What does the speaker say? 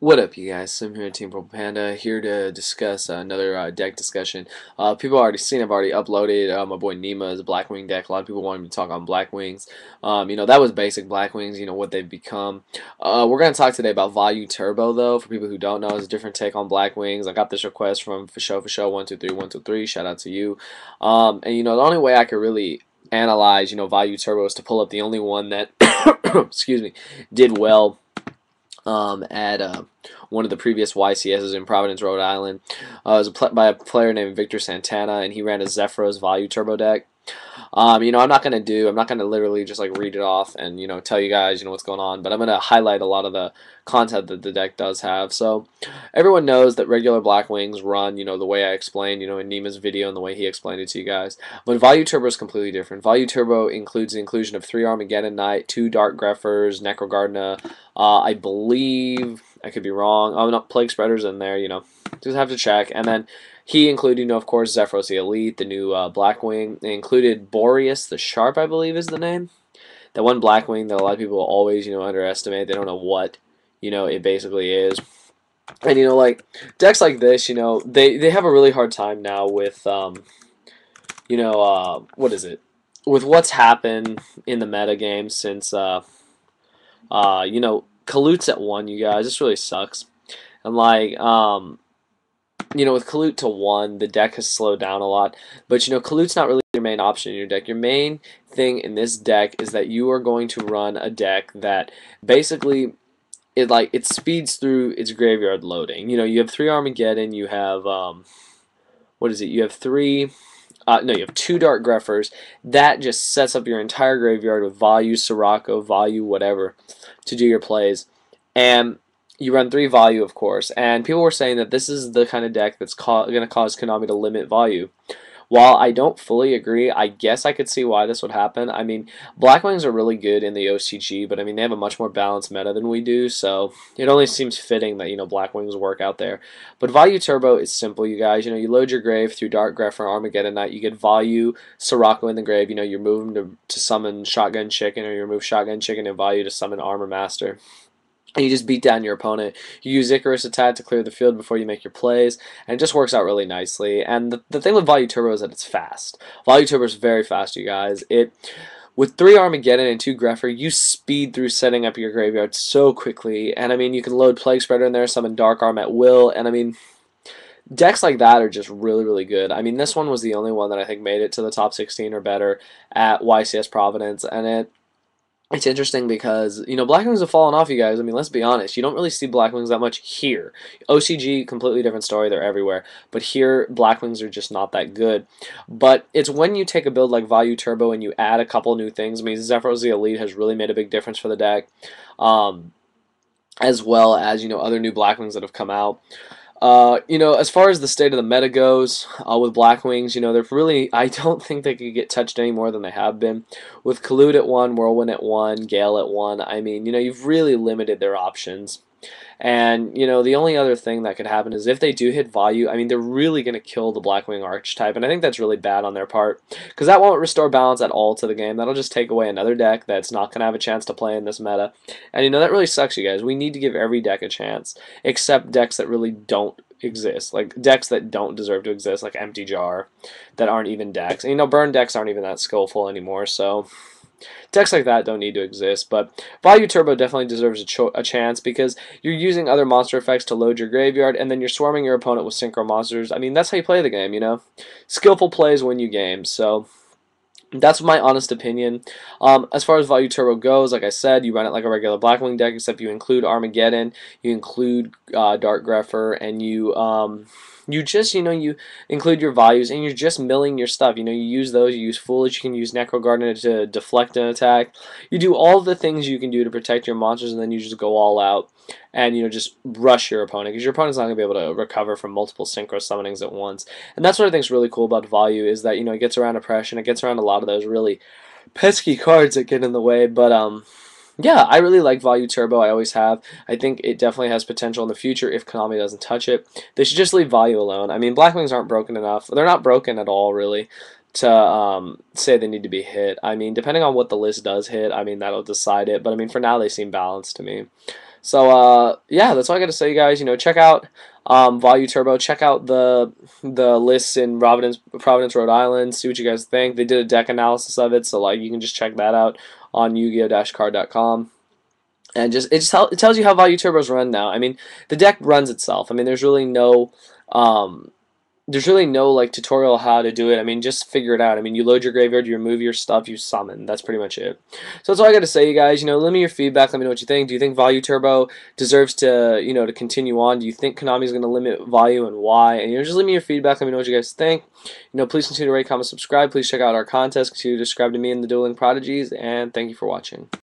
What up, you guys? I'm here at thew, here to discuss another deck discussion. People already seen, I've already uploaded my boy Nima's Blackwing deck. A lot of people wanted me to talk on Blackwings. That was basic Blackwings, what they've become. We're going to talk today about Vayu Turbo, though. For people who don't know, it's a different take on Blackwings. I got this request from for show 123 Shout out to you. The only way I could really analyze, Vayu Turbo is to pull up the only one that, excuse me, did well at one of the previous YCSs in Providence, Rhode Island. It was by a player named Victor Santana, and he ran a Zephyros Vayu Turbo deck. I'm not gonna literally just like read it off and tell you guys what's going on, but I'm gonna highlight a lot of the content that the deck does have. So everyone knows that regular Blackwings run the way I explained in Nima's video and the way he explained it to you guys. But Vayu Turbo is completely different. Vayu Turbo includes the inclusion of 3 Armageddon Knight, 2 Dark Greffers, Necrogardna. I believe I could be wrong. Oh, not Plague Spreaders in there. Just have to check. And then he included, of course, Zephyros the Elite, the new Blackwing. It included Boreas the Sharp, I believe is the name. That one Blackwing that a lot of people always, underestimate. They don't know what, it basically is. And, like, decks like this, they have a really hard time now with, what is it? With what's happened in the meta game since, Kalut's at 1, you guys. This really sucks. And, like, with Kalut to 1, the deck has slowed down a lot. But, Kalut's not really your main option in your deck. Your main thing in this deck is that you are going to run a deck that basically it speeds through its graveyard loading. You have 3 Armageddon, you have what is it? You have 3 no, you have 2 Dark Greffers. That just sets up your entire graveyard with Vayu, Sirocco, Vayu, whatever, to do your plays. And you run 3 Vayu, of course. And people were saying that this is the kind of deck that's going to cause Konami to limit Vayu. While I don't fully agree, I guess I could see why this would happen. I mean, Blackwings are really good in the OCG, but I mean, they have a much more balanced meta than we do, so it only seems fitting that, Blackwings work out there. But Vayu Turbo is simple, you guys. You load your grave through Dark Greffer or Armageddon Knight, you get Vayu, Sirocco in the grave, you move them to summon Shotgun Chicken, or you remove Shotgun Chicken and Vayu to summon Armor Master. And you just beat down your opponent. You use Icarus attack to clear the field before you make your plays, and it just works out really nicely. And the thing with Vayu Turbo is that it's fast. Vayu Turbo is very fast, you guys. With 3 Armageddon and 2 Greffer, you speed through setting up your graveyard so quickly. And I mean, you can load Plague Spreader in there, summon Dark Arm at will, and I mean, decks like that are just really, really good. I mean, this one was the only one that I think made it to the top 16 or better at YCS Providence, and it's interesting because, Blackwings have fallen off, you guys. I mean, let's be honest. You don't really see Blackwings that much here. OCG, completely different story. They're everywhere. But here, Blackwings are just not that good. But it's when you take a build like Vayu Turbo and you add a couple new things. I mean, Zephyros the Elite has really made a big difference for the deck. As well as, other new Blackwings that have come out. As far as the state of the meta goes with Blackwings, they're really, I don't think they could get touched any more than they have been. With Kalut at 1, Whirlwind at 1, Gale at 1, I mean, you've really limited their options. And, the only other thing that could happen is if they do hit Vayu, I mean, they're really going to kill the Blackwing archetype, and I think that's really bad on their part, because that won't restore balance at all to the game. That'll just take away another deck that's not going to have a chance to play in this meta. And, that really sucks, you guys. We need to give every deck a chance, except decks that really don't exist, like decks that don't deserve to exist, like Empty Jar, that aren't even decks. And, burn decks aren't even that skillful anymore, so decks like that don't need to exist. But Vayu Turbo definitely deserves a chance because you're using other monster effects to load your graveyard, and then you're swarming your opponent with synchro monsters. I mean, that's how you play the game, Skillful plays win you games, so that's my honest opinion. As far as Vayu Turbo goes, like I said, you run it like a regular Blackwing deck, except you include Armageddon, you include Dark Greffer, and you just, you include your Vayus, and you're just milling your stuff. You use those, you use Foolish, you can use Necrogardna to deflect an attack. You do all the things you can do to protect your monsters, and then you just go all out and, just rush your opponent, because your opponent's not going to be able to recover from multiple synchro summonings at once. And that's what I think is really cool about Vayu, is that, it gets around oppression, it gets around a lot of those really pesky cards that get in the way, but, yeah, I really like Vayu Turbo. I always have. I think it definitely has potential in the future if Konami doesn't touch it. They should just leave Vayu alone. I mean, Blackwings aren't broken enough. They're not broken at all, really, to say they need to be hit. I mean, depending on what the list does hit, I mean, that'll decide it. But, I mean, for now, they seem balanced to me. So yeah, that's all I got to say, guys. You know, check out Vayu Turbo. Check out the lists in Providence, Rhode Island. See what you guys think. They did a deck analysis of it, so like you can just check that out on Yu-Gi-Oh!-card.com. And it tells you how Vayu Turbos run now. I mean, the deck runs itself. I mean, um, there's really no like tutorial how to do it. I mean, just figure it out. I mean, you load your graveyard, you remove your stuff, you summon. That's pretty much it. So that's all I got to say, you guys. You know, let me your feedback. Let me know what you think. Do you think Vayu Turbo deserves to, to continue on? Do you think Konami's going to limit Vayu and why? And just leave me your feedback. Let me know what you guys think. Please continue to rate, comment, subscribe. Please check out our contest. Continue to subscribe to me and the Dueling Prodigies. And thank you for watching.